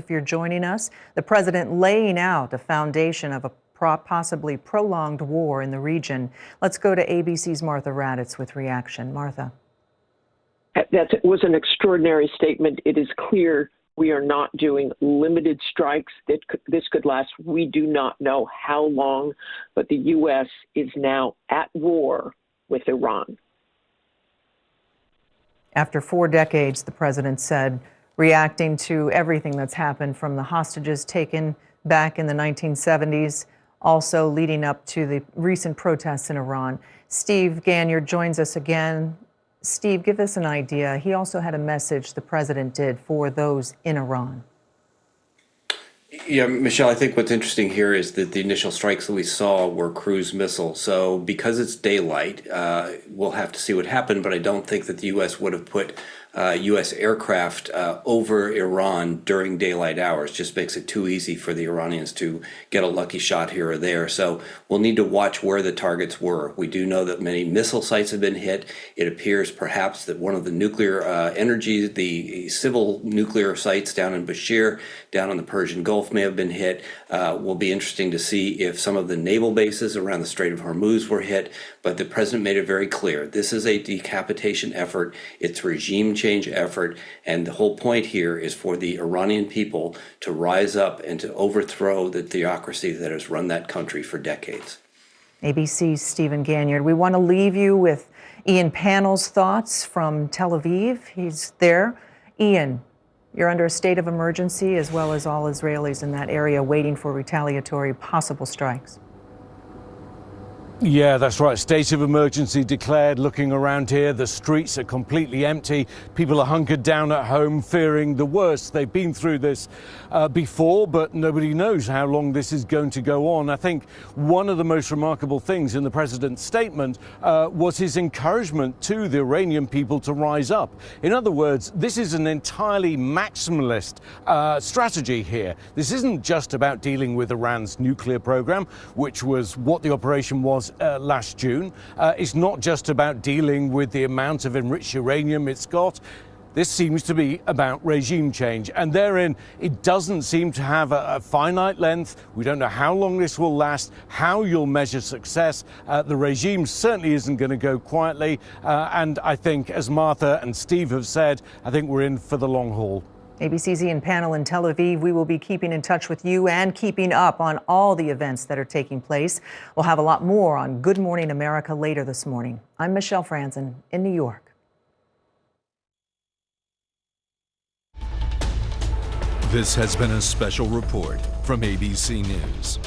If you're joining us, the president laying out the foundation of a possibly prolonged war in the region. Let's go to ABC's Martha Raddatz with reaction. Martha. That was an extraordinary statement. It is clear we are not doing limited strikes. This could last. We do not know how long, but the U.S. is now at war with Iran. After 4 decades, the president said, reacting to everything that's happened from the hostages taken back in the 1970s, also leading up to the recent protests in Iran. Steve Ganyard joins us again. Steve, give us an idea. He also had a message, the president did, for those in Iran. Yeah, Michelle, I think what's interesting here is that the initial strikes that we saw were cruise missiles. So because it's daylight, we'll have to see what happened, but I don't think that the U.S. would have put U.S. aircraft over Iran during daylight hours. Just makes it too easy for the Iranians to get a lucky shot here or there. So we'll need to watch where the targets were. We do know that many missile sites have been hit. It appears perhaps that one of the nuclear energy, the civil nuclear sites down in Bushehr, down in the Persian Gulf may have been hit. Will be interesting to see if some of the naval bases around the Strait of Hormuz were hit. But the president made it very clear. This is a decapitation effort. It's regime change effort, and the whole point here is for the Iranian people to rise up and to overthrow the theocracy that has run that country for decades. ABC's Stephen Ganyard. We want to leave you with Ian Pannell's thoughts from Tel Aviv. He's there. Ian, you're under a state of emergency, as well as all Israelis in that area waiting for retaliatory possible strikes. Yeah, that's right. State of emergency declared. Looking around here, the streets are completely empty. People are hunkered down at home, fearing the worst. They've been through this before, but nobody knows how long this is going to go on. I think one of the most remarkable things in the president's statement was his encouragement to the Iranian people to rise up. In other words, this is an entirely maximalist strategy here. This isn't just about dealing with Iran's nuclear program, which was what the operation was last June. It's not just about dealing with the amount of enriched uranium it's got. This seems to be about regime change, and therein it doesn't seem to have a finite length. We don't know how long this will last, how you'll measure success. The regime certainly isn't going to go quietly, and I think, as Martha and Steve have said, I think we're in for the long haul. ABC's Ian Pannell in Tel Aviv. We will be keeping in touch with you and keeping up on all the events that are taking place. We'll have a lot more on Good Morning America later this morning. I'm Michelle Franzen in New York. This has been a special report from ABC News.